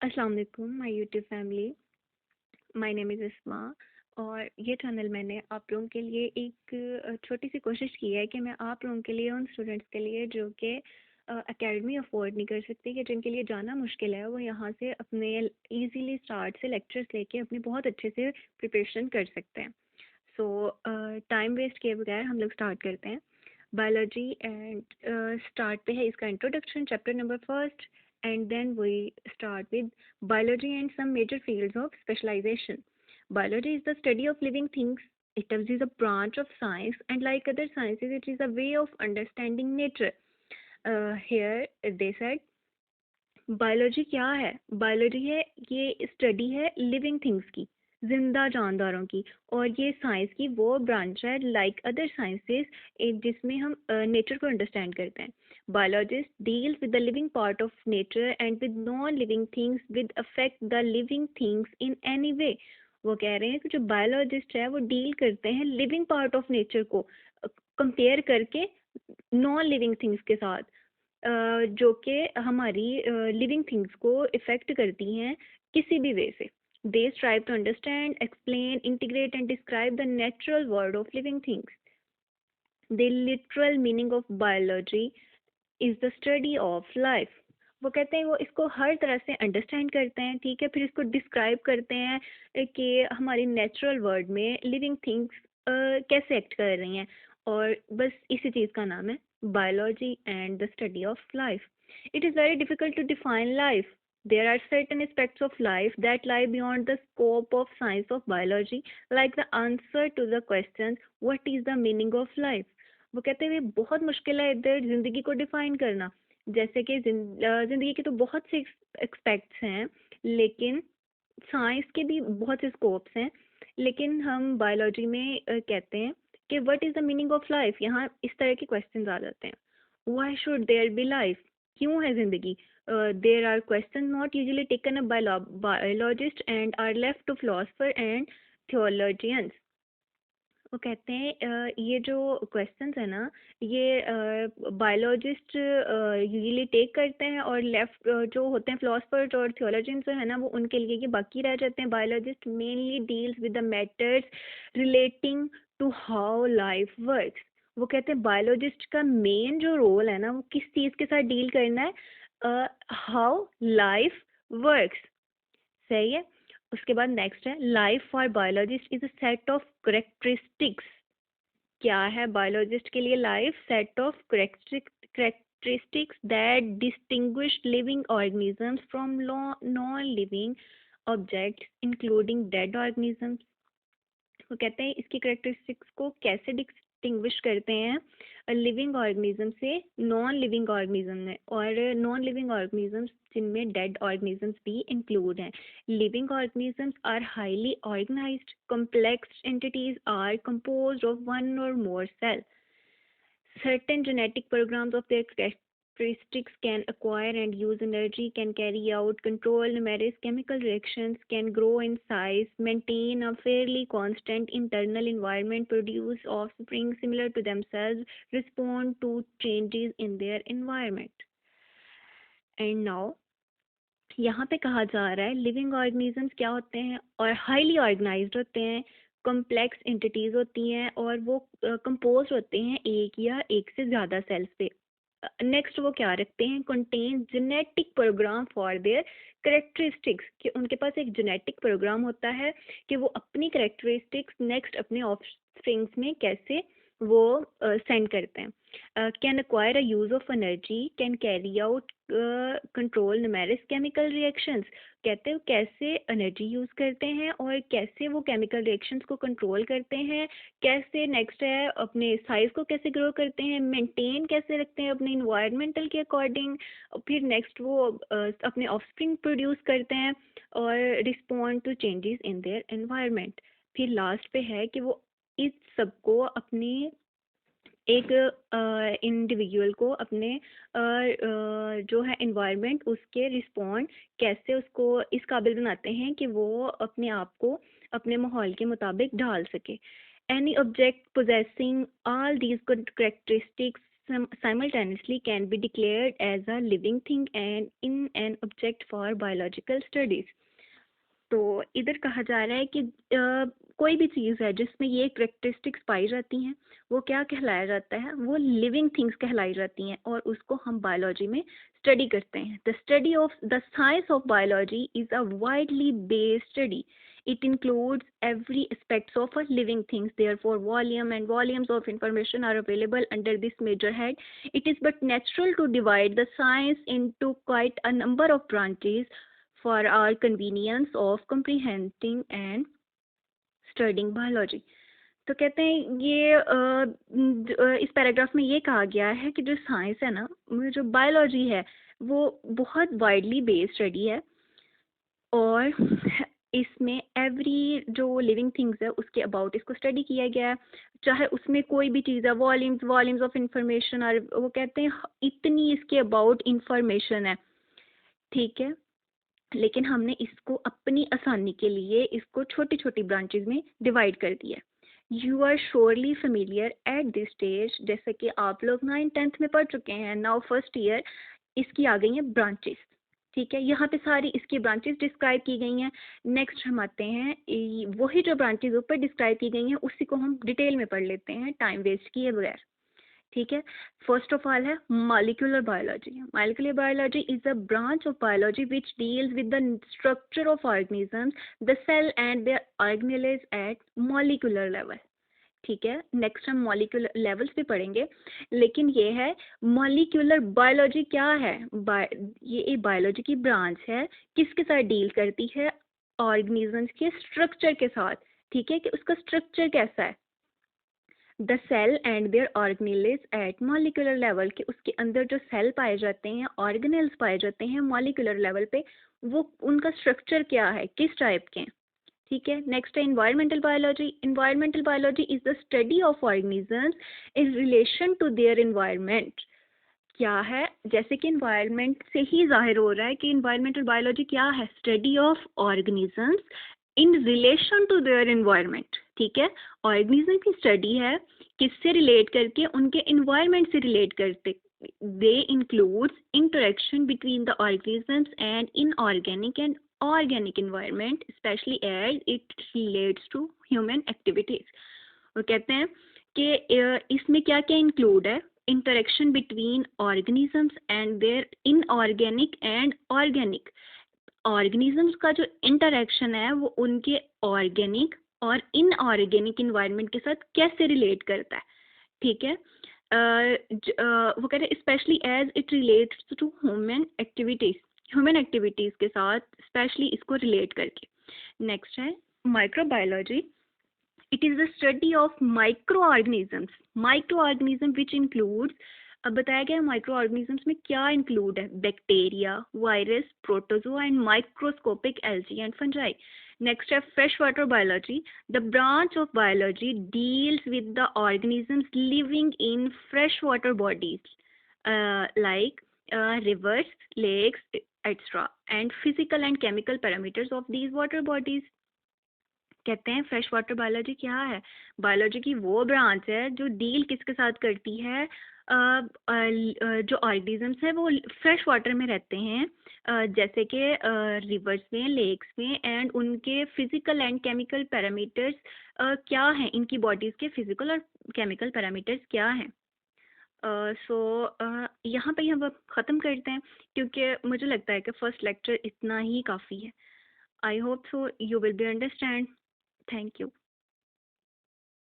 अस्सलाम वालेकुम my YouTube family. My name is इस्मा। और ये चैनल मैंने आप लोगों के लिए एक छोटी सी कोशिश की है कि मैं आप लोगों के लिए, उन स्टूडेंट्स के लिए जो कि एकेडमी अफोर्ड नहीं कर सकते, कि जिनके लिए जाना मुश्किल है, वो यहाँ से अपने इजीली स्टार्ट से लेक्चर्स लेके अपनी बहुत अच्छे से प्रिपरेशन कर सकते हैं। सो टाइम वेस्ट किए बगैर हम लोग स्टार्ट करते हैं। बायोलॉजी एंड स्टार्ट पे है इसका introduction, chapter number first, and then we start with biology and some major fields of specialization. Biology is the study of living things. It is a branch of science, and like other sciences, it is a way of understanding nature. Here they said, biology क्या है? Biology है, ये study है living things की, जिंदा जानदारों की। और ये साइंस की वो ब्रांच है लाइक अदर साइंसेस, जिसमें हम नेचर को अंडरस्टैंड करते हैं। Biologist deals with the living part of nature and with non living things with affect the living things in any way. वो कह रहे हैं कि जो बायोलॉजिस्ट है वो डील करते हैं लिविंग पार्ट ऑफ नेचर को कंपेयर करके नॉन लिविंग थिंग्स के साथ, जो कि हमारी लिविंग थिंग्स को इफ़ेक्ट करती हैं किसी भी वे से। They strive to understand, explain, integrate and describe the natural world of living things. The literal meaning of biology is the study of life. वो कहते हैं वो इसको हर तरह से अंडरस्टैंड करते हैं, ठीक है, फिर इसको डिस्क्राइब करते हैं कि हमारी नेचुरल वर्ल्ड में लिविंग थिंग्स कैसे एक्ट कर रही हैं। और बस इसी चीज़ का नाम है biology and the study of life. It is very difficult to define life. There are certain aspects of life that lie beyond the scope of science of biology, like the answer to the questions, what is the meaning of life? वो कहते हैं ये बहुत मुश्किल है इधर ज़िंदगी को डिफाइन करना। जैसे कि ज़िंदगी के तो बहुत से एक्सपेक्ट्स हैं, लेकिन साइंस के भी बहुत से स्कोप्स हैं, लेकिन हम बायोलॉजी में कहते हैं कि what is the meaning of life. यहाँ इस तरह के क्वेश्चंस आ जाते हैं। Why should there be life? क्यों है ज़िंदगी? There are question not usually taken up by biologist and are left to philosopher and theologians. वो कहते हैं ये जो क्वेश्चंस है ना, ये बायोलॉजिस्ट यूजुअली टेक करते हैं, और लेफ्ट जो होते हैं फिलोसफर्स और थियोलॉजियंस जो है ना, वो उनके लिए ये बाकी रह जाते हैं। Biologist mainly deals with the matters relating to how life works. वो कहते हैं बायोलॉजिस्ट का मेन जो रोल है ना, वो किस चीज़ के साथ डील करना है? How life works. सही है। उसके बाद नेक्स्ट है life for biologist is a set of characteristics. क्या है बायोलॉजिस्ट के लिए life? Set of characteristics that distinguish living organisms from non living objects including dead organisms. वो कहते हैं इसकी करेक्टरिस्टिक्स को कैसे डिस्टिंग्विश करते हैं लिविंग ऑर्गेनिज्म से नॉन लिविंग ऑर्गेनिज्म में, और नॉन लिविंग ऑर्गेनिजम्स जिनमें डेड ऑर्गेनिजम्स भी इंक्लूड हैं। Living organisms are highly organised complex entities are composed of one or more cells. Certain genetic programs of their characteristics can acquire and use energy, can carry out control numerous chemical reactions, can grow in size, maintain a fairly constant internal environment, produce offspring similar to themselves, respond to changes in their environment. And now यहाँ पे कहा जा रहा है living organisms क्या होते हैं, और हाईली ऑर्गेनाइज्ड होते हैं, कॉम्प्लेक्स एंटिटीज होती हैं, और वो कंपोज होते हैं एक या एक से ज़्यादा सेल्स पे। नेक्स्ट वो क्या रखते हैं? Contain genetic program for their characteristics, कि उनके पास एक जेनेटिक प्रोग्राम होता है कि वो अपनी करेक्टरिस्टिक्स नेक्स्ट अपने ऑफस्प्रिंग्स में कैसे वो सेंड करते हैं। Can acquire a use of energy, can carry out control numerous chemical reactions। कहते हैं कैसे एनर्जी यूज़ करते हैं और कैसे वो केमिकल रिएक्शंस को कंट्रोल करते हैं, कैसे नेक्स्ट है अपने साइज को कैसे ग्रो करते हैं, मेंटेन कैसे रखते हैं अपने इन्वायरमेंटल के अकॉर्डिंग, फिर नेक्स्ट वो अपने ऑफस्प्रिंग प्रोड्यूस करते हैं और respond to changes in their environment. फिर लास्ट पे है कि वो इस सबको अपनी एक इंडिविजुअल को अपने जो है इन्वायरमेंट उसके रिस्पॉन्ड कैसे उसको इस काबिल बनाते हैं कि वो अपने आप को अपने माहौल के मुताबिक ढाल सके। Any object possessing all these characteristics simultaneously can be declared as a living thing and in an object for biological studies. तो इधर कहा जा रहा है कि कोई भी चीज़ है जिसमें ये करेक्टरिस्टिक्स पाई जाती हैं वो क्या कहलाया जाता है, वो लिविंग थिंग्स कहलाई जाती हैं और उसको हम बायोलॉजी में स्टडी करते हैं. The study of the science of biology is a widely based study. It includes every aspects of a living things. Therefore, volume and volumes of information are available under this major head. It is but natural to divide the science into quite a number of branches for our convenience of comprehending and studying biology. तो कहते हैं ये इस paragraph में ये कहा गया है कि जो साइंस है ना, जो बायोलॉजी है वो बहुत वाइडली बेस्ड स्टडी है और इसमें एवरी जो लिविंग थिंग्स है उसके अबाउट इसको स्टडी किया गया है, चाहे उसमें कोई भी चीज़ है. वॉल्यूम्स ऑफ इंफॉर्मेशन और वो कहते हैं इतनी इसके अबाउट इंफॉर्मेशन है, ठीक है. लेकिन हमने इसको अपनी आसानी के लिए इसको छोटी छोटी ब्रांचेज में डिवाइड कर दिया. You are surely familiar at this stage, जैसे कि आप लोग 9th-10th में पढ़ चुके हैं. नाउ फर्स्ट ईयर इसकी आ गई हैं ब्रांचेस, ठीक है. यहाँ पे सारी इसकी ब्रांचेस डिस्क्राइब की गई हैं. नेक्स्ट हम आते हैं वही जो ब्रांचेज ऊपर डिस्क्राइब की गई हैं उसी को हम डिटेल में पढ़ लेते हैं टाइम वेस्ट किए बगैर, ठीक है. फर्स्ट ऑफ ऑल है molecular biology. Molecular biology is a branch of biology which deals with the structure of organisms, the cell and their organelles at molecular level, ठीक है. नेक्स्ट हम मॉलिक्यूलर लेवल्स पे पढ़ेंगे, लेकिन ये है मॉलिक्यूलर बायोलॉजी क्या है. ये एक बायोलॉजी की ब्रांच है, किसके साथ डील करती है, ऑर्गेनिजम्स के स्ट्रक्चर के साथ, ठीक है, कि उसका स्ट्रक्चर कैसा है. The cell and their organelles at molecular level, कि उसके अंदर जो सेल पाए जाते हैं, ऑर्गेनेल्स पाए जाते हैं मॉलिक्यूलर लेवल पे, वो उनका स्ट्रक्चर क्या है, किस टाइप के हैं, ठीक है. नेक्स्ट है environmental biology. Environmental biology is the study of organisms in relation to their environment. क्या है, जैसे कि इन्वायरमेंट से ही जाहिर हो रहा है कि इन्वायरमेंटल बायोलॉजी क्या है, study of organisms in relation to their environment, ठीक है. ऑर्गेनिज्म की स्टडी है किससे रिलेट करके, उनके इन्वायरमेंट से रिलेट करते. They includes interaction between the organisms and inorganic and organic environment, specially as it relates to human activities. और कहते हैं कि इसमें क्या क्या इंक्लूड है, interaction between organisms and their inorganic and organic. Organisms का जो इंटरेक्शन है वो उनके ऑर्गेनिक और इनऑर्गेनिक इन्वायरमेंट के साथ कैसे रिलेट करता है, ठीक है. वो कह रहे हैं specially as it relates to human activities के साथ स्पेशली इसको रिलेट करके. नेक्स्ट है microbiology. It is the study of micro organism which includes, अब बताया गया माइक्रो ऑर्गेनिजम्स में क्या इंक्लूड है, bacteria, virus, protozoa and microscopic algae and fungi. Next है fresh water biology. The branch of biology deals with the organisms living in fresh water bodies like rivers, lakes, etc. and physical and chemical parameters of these water bodies. कहते हैं fresh water biology क्या है, biology की वो branch है जो deal किसके साथ करती है, जो ऑर्गेनिजम्स हैं वो फ्रेश वाटर में रहते हैं, जैसे कि रिवर्स में, लेक्स में, एंड उनके फिजिकल एंड केमिकल पैरामीटर्स क्या हैं, इनकी बॉडीज़ के फिजिकल और केमिकल पैरामीटर्स क्या हैं. सो यहाँ पे हम ख़त्म करते हैं क्योंकि मुझे लगता है कि फर्स्ट लेक्चर इतना ही काफ़ी है. I hope so you will be understand. Thank you.